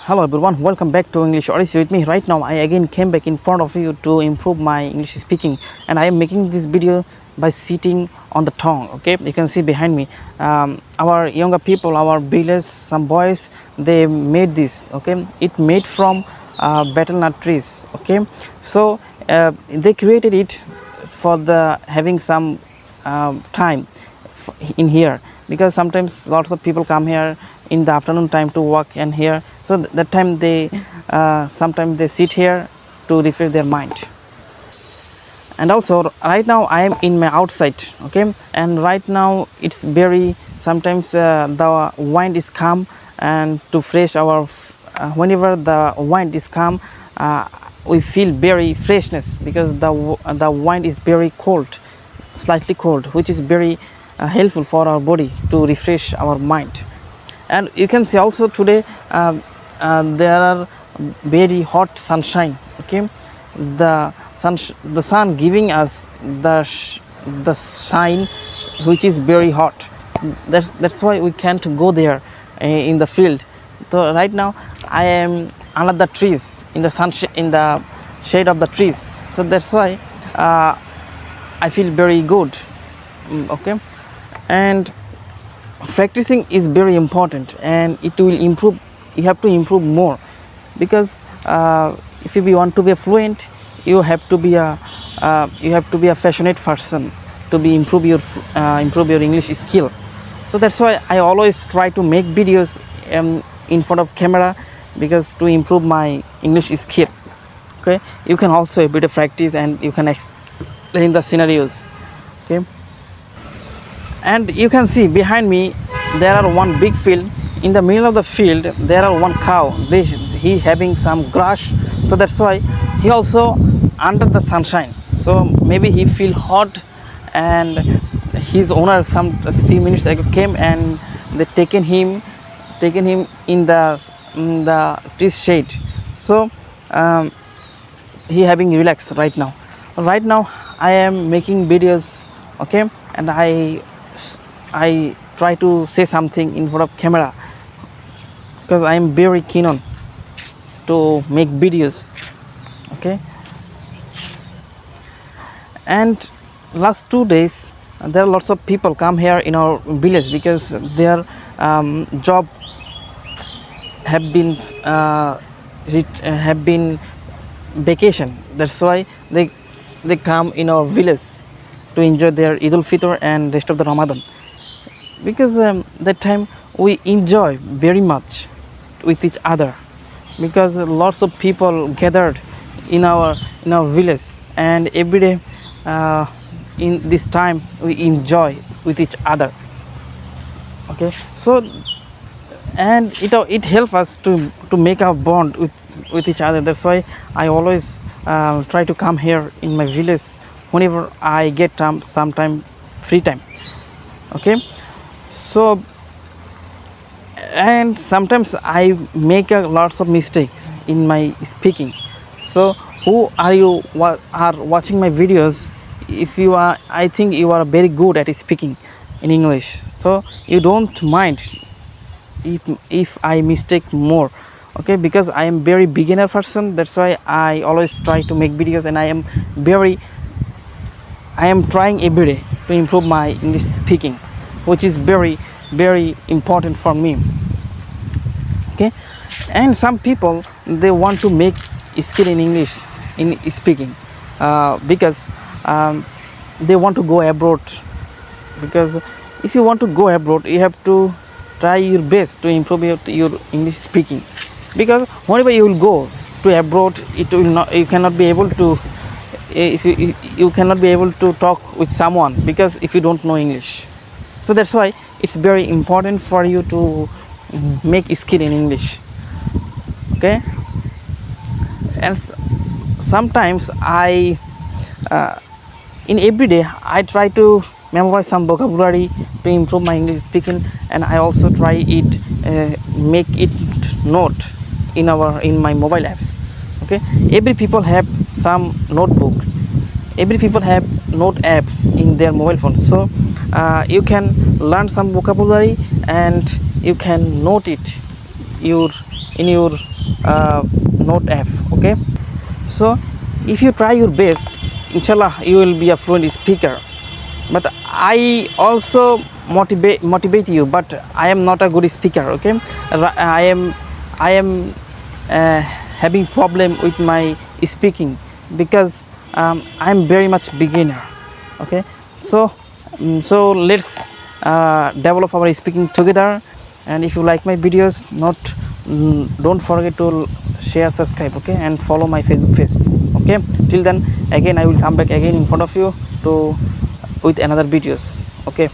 Hello everyone, welcome back to English Odyssey with me. Right now I again came back in front of you to improve my English speaking, and I am making this video by sitting on the tongue. Okay, you can see behind me our younger people, our village, some boys, they made this. Okay, it made from betel nut trees. Okay, so they created it for the having some time in here, because sometimes lots of people come here in the afternoon time to work and here, so that time they sometimes they sit here to refresh their mind. And also right now I am in my outside. Okay, and right now it's very sometimes the wind is calm, and to fresh our whenever the wind is calm, we feel very freshness, because the wind is very cold, slightly cold, which is very helpful for our body to refresh our mind. And you can see also today there are very hot sunshine. Okay, the sun giving us the shine, which is very hot. That's why we can't go there in the field. So right now I am under the trees, in the in the shade of the trees, so that's why I feel very good. Okay, and practicing is very important, and it will improve. You have to improve more, because if you want to be fluent, you have to be a passionate person to be improve your English skill. So that's why I always try to make videos in front of camera, because to improve my English skill. Okay, you can also a bit of practice, and you can explain the scenarios. Okay, and you can see behind me there are one big field. In the middle of the field there are one cow. He having some grass, so that's why he also under the sunshine, so maybe he feel hot, and his owner some few minutes ago came, and they taken him in the tree shade. So he having relax right now. I am making videos. Okay, and I try to say something in front of camera, because I am very keen on to make videos. Okay, and last 2 days there are lots of people come here in our village, because their job have been vacation. That's why they come in our village to enjoy their Eid al-Fitr and rest of the Ramadan, because that time we enjoy very much with each other, because lots of people gathered in our village, and every day in this time we enjoy with each other. Okay, so and it helps us to make a bond with each other. That's why I always try to come here in my village whenever I get some time free time. Okay, so and sometimes I make a lots of mistakes in my speaking. So who are you are watching my videos? If you are, I think you are very good at speaking in English, so you don't mind if I mistake more. Okay, because I am very beginner person. That's why I always try to make videos, and I am trying every day to improve my English speaking, which is very important for me. Okay, and some people, they want to make skill in English in speaking, because they want to go abroad. Because if you want to go abroad, you have to try your best to improve your English speaking, because whenever you will go to abroad, it will not, you cannot be able to, if you cannot be able to talk with someone, because if you don't know English. So that's why it's very important for you to make skill in English. Okay, and sometimes I in every day I try to memorize some vocabulary to improve my English speaking, and I also try it make it note in my mobile apps. Okay, every people have some notebook, every people have note apps in their mobile phone, so you can learn some vocabulary, and you can note it in your note F. Okay, so if you try your best, inshallah you will be a fluent speaker. But I also motivate you, but I am not a good speaker. Okay, I am having problem with my speaking because I am very much beginner. Okay, so so let's develop our speaking together. And if you like my videos, don't forget to share, subscribe, okay, and follow my Facebook page. Okay, till then, again I will come back again in front of you to with another videos. Okay,